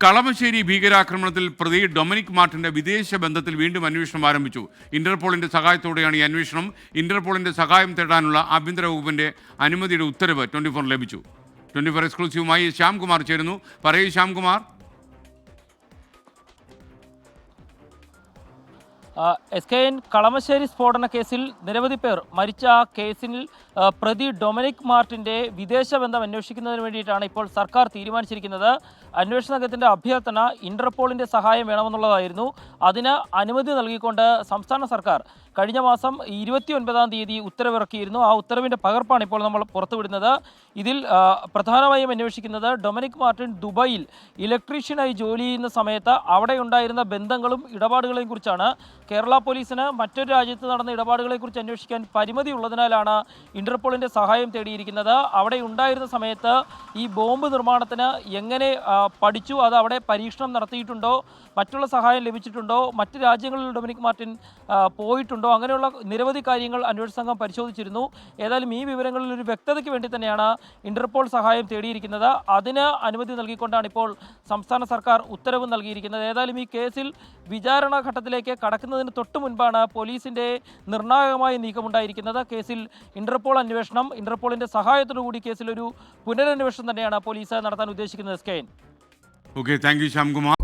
കളമശ്ശേരി ഭീകരാക്രമണത്തിൽ പ്രതി ഡൊമിനിക് മാർട്ടിന്റെ വിദേശ ബന്ധത്തിൽ വീണ്ടും അന്വേഷണം ആരംഭിച്ചു. ഇന്റർപോളിന്റെ സഹായത്തോടെയാണ് ഈ അന്വേഷണം. ഇന്റർപോളിന്റെ സഹായം തേടാനുള്ള ആഭ്യന്തര വകുപ്പിന്റെ അനുമതിയുടെ ഉത്തരവ് 24 ലഭിച്ചു. 24 എക്സ്ക്ലൂസീവുമായി ശ്യാംകുമാർ ചേരുന്നു. പറയൂ ശ്യാംകുമാർ. SKN കളമശ്ശേരി സ്ഫോടന കേസിൽ നിരവധി പേർ മരിച്ച ആ കേസിൽ പ്രതി ഡൊമിനിക് മാർട്ടിൻ്റെ വിദേശ ബന്ധം അന്വേഷിക്കുന്നതിന് വേണ്ടിയിട്ടാണ് ഇപ്പോൾ സർക്കാർ തീരുമാനിച്ചിരിക്കുന്നത്. അന്വേഷണ സംഘത്തിൻ്റെ അഭ്യർത്ഥന ഇന്റർപോളിൻ്റെ സഹായം വേണമെന്നുള്ളതായിരുന്നു. അതിന് അനുമതി നൽകിക്കൊണ്ട് സംസ്ഥാന സർക്കാർ കഴിഞ്ഞ മാസം 29-ാം തീയതി ഉത്തരവിറക്കിയിരുന്നു. ആ ഉത്തരവിൻ്റെ പകർപ്പാണ് ഇപ്പോൾ നമ്മൾ പുറത്തുവിടുന്നത്. ഇതിൽ പ്രധാനമായും അന്വേഷിക്കുന്നത് ഡൊമിനിക് മാർട്ടിൻ ദുബായിൽ ഇലക്ട്രീഷ്യനായി ജോലി ചെയ്യുന്ന സമയത്ത് അവിടെ ഉണ്ടായിരുന്ന ബന്ധങ്ങളും ഇടപാടുകളെയും കുറിച്ചാണ്. കേരള പോലീസിന് മറ്റൊരു രാജ്യത്ത് നടന്ന ഇടപാടുകളെക്കുറിച്ച് അന്വേഷിക്കാൻ പരിമിതി ഉള്ളതിനാലാണ് ഇന്റർപോളിൻ്റെ സഹായം തേടിയിരിക്കുന്നത്. അവിടെ ഉണ്ടായിരുന്ന സമയത്ത് ഈ ബോംബ് നിർമ്മാണത്തിന് എങ്ങനെ പഠിച്ചു, അത് അവിടെ പരീക്ഷണം നടത്തിയിട്ടുണ്ടോ, മറ്റുള്ള സഹായം ലഭിച്ചിട്ടുണ്ടോ, മറ്റ് രാജ്യങ്ങളിൽ ഡൊമിനിക് മാർട്ടിൻ പോയിട്ടുണ്ടോ, അങ്ങനെയുള്ള നിരവധി കാര്യങ്ങൾ അന്വേഷണ സംഘം പരിശോധിച്ചിരുന്നു. ഏതായാലും ഈ വിവരങ്ങളിൽ ഒരു വ്യക്തതയ്ക്ക് വേണ്ടി തന്നെയാണ് ഇന്റർപോൾ സഹായം തേടിയിരിക്കുന്നത്. അതിന് അനുമതി നൽകിക്കൊണ്ടാണ് ഇപ്പോൾ സംസ്ഥാന സർക്കാർ ഉത്തരവ് നൽകിയിരിക്കുന്നത്. ഏതായാലും ഈ കേസിൽ വിചാരണ ഘട്ടത്തിലേക്ക് കടക്കുന്നതിന് തൊട്ടു മുൻപാണ് പോലീസിൻ്റെ നിർണായകമായ നീക്കമുണ്ടായിരിക്കുന്നത്. കേസിൽ ഇന്റർപോൾ അന്വേഷണം, ഇന്റർപോളിൻ്റെ സഹായത്തോടുകൂടി കേസിലൊരു പുനരന്വേഷണം തന്നെയാണ് പോലീസ് നടത്താൻ ഉദ്ദേശിക്കുന്നത്. Okay, thank you Shyamkumar.